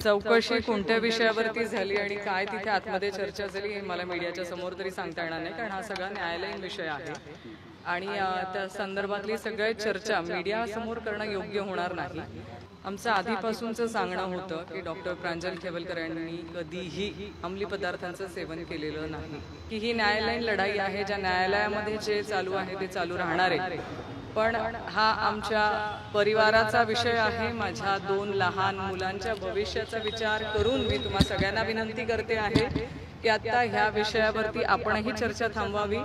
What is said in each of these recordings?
चौकशी कोणत्या विषयावरती झाली आणि काय तिथे आतमध्ये चर्चा झाली हे मला मीडियाच्या समोर तरी सांगता येणार नाही, कारण हा सगळा न्यायालयीन विषय आहे आणि त्या संदर्भातली सगळी चर्चा मीडियासमोर करणं योग्य होणार नाही। आमचं आधीपासूनचं सांगणं होतं की डॉक्टर प्रांजल खेवलकर यांनी कधीही अंमली पदार्थांचं सेवन केलेलं नाही, की ही न्यायालयीन लढाई आहे, ज्या न्यायालयामध्ये जे चालू आहे ते चालू राहणार आहे। पण हा आमच्या परिवाराचा विषय आहे। माझ्या 2 लहान मुलांच्या भविष्याचा विचार करून मी तुम्हा सगळ्यांना विनंती करते आहे की आता ह्या विषयावरती आपणही चर्चा थांबवावी।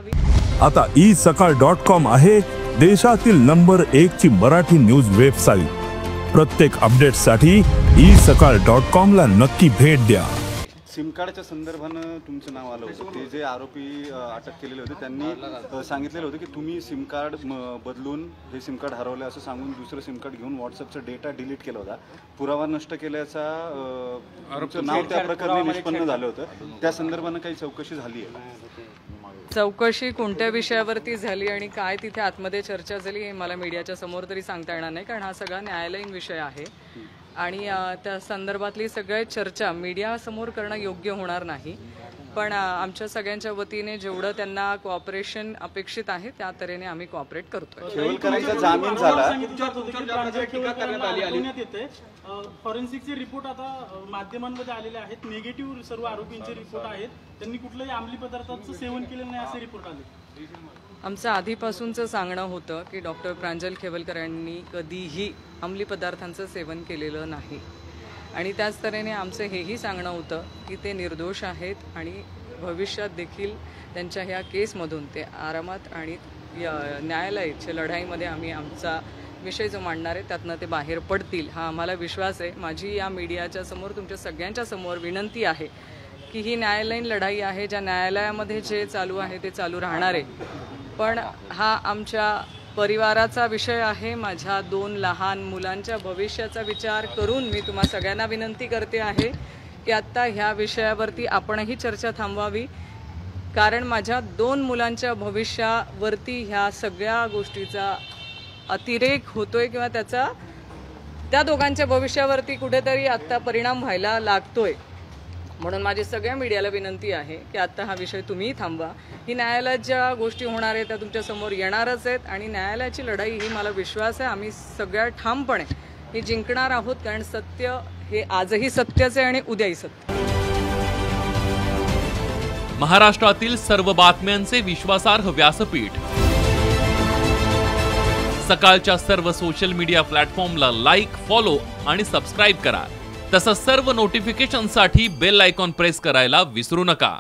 आता isakal.com आहे देशातील नंबर 1 ची मराठी न्यूज वेबसाईट। प्रत्येक अपडेटसाठी isakal.com ला नक्की भेट द्या। सिम कार्डच्या संदर्भानं तुमचं नाव आलं होतं। ते जे आरोपी अटक केलेले होते त्यांनी सांगितलेलं होतं की तुम्ही सिम कार्ड बदलून हे सिम कार्ड हरवलं असं सांगून दुसरं सिम कार्ड घेऊन व्हॉट्सअपचा डेटा डिलीट केला होता। पुरावा नष्ट केल्याचा आरोपचं नाव त्या प्रकरणी निष्पन्न झालं होतं। त्या संदर्भानं काही चौकशी झाली आहे? चौकशी कोणत्या विषयावरती झाली आणि काय तिथे आतमध्ये चर्चा झाली हे मला मीडियाच्या समोर तरी सांगता येणार नाही, कारण हा सगळा न्यायालयीन विषय आहे आणि त्या संदर्भातली सगळी चर्चा मीडियासमोर करणं योग्य होणार नाही। पण आमच्या सगळ्यांच्या वतीने जेवढं त्यांना कोऑपरेशन अपेक्षित आहे त्या तऱ्हेने आम्ही कोऑपरेट करतोय। खेवलकरांचा जामीन झाला। फॉरेन्सिकचे रिपोर्ट आता माध्यमांमध्ये आलेले आहेत, निगेटिव्ह सर्व आरोपींचे रिपोर्ट आहेत, त्यांनी कुठल्याही अंमली पदार्थांचं सेवन केलेलं नाही असे रिपोर्ट आले। आमचं आधीपासूनचं सांगणं होतं की डॉक्टर प्रांजल खेवलकर यांनी कधीही अंमली पदार्थांचं सेवन केलेलं नाही आणि त्याच तऱ्हेने आमचं हेही सांगणं होतं की ते निर्दोष आहेत आणि भविष्यात देखील त्यांच्या ह्या केसमधून ते आरामात आणि न्यायालयाच्या लढाईमध्ये आम्ही आमचा विषय जो मांडणार आहे त्यातनं ते बाहेर पडतील हा आम्हाला विश्वास आहे। माझी या मीडियाच्या समोर तुमच्या सगळ्यांच्या समोर विनंती आहे की ही न्यायालयीन लढाई आहे, ज्या न्यायालयामध्ये जे चालू आहे ते चालू राहणार आहे। पण हा आमच्या परिवाराचा विषय आहे। माझ्या 2 लहान मुलांच्या भविष्याचा विचार करून मी तुम्हा सगळ्यांना विनंती करते आहे की आता ह्या विषयावरती आपणही चर्चा थांबवावी, कारण माझ्या 2 मुलांच्या भविष्यावरती ह्या सगळ्या गोष्टीचा अतिरेक होतोय किंवा त्याचा त्या दोघांच्या भविष्यावरती कुठेतरी आता परिणाम व्हायला लागतोय। म्हणून माझी सगळ्या मीडियाला विनंती आहे की आता हा विषय तुम्ही थांबवा। ही न्यायालयात ज्या गोष्टी होणार आहेत त्या तुमच्या समोर येणारच आहेत आणि न्यायालयाची लढाई ही मला विश्वास आहे आम्ही सगळ्या ठामपणे ही जिंकणार आहोत, कारण सत्य हे आजही सत्यच आहे आणि उद्याही सत्य। महाराष्ट्रातील सर्व बातम्यांचे विश्वासार्ह व्यासपीठ सकाळच्या सर्व सोशल मीडिया प्लॅटफॉर्मला लाईक, फॉलो आणि सबस्क्राईब करा। तसंच सर्व नोटिफिकेशनसाठी बेल आयकॉन प्रेस करायला विसरू नका।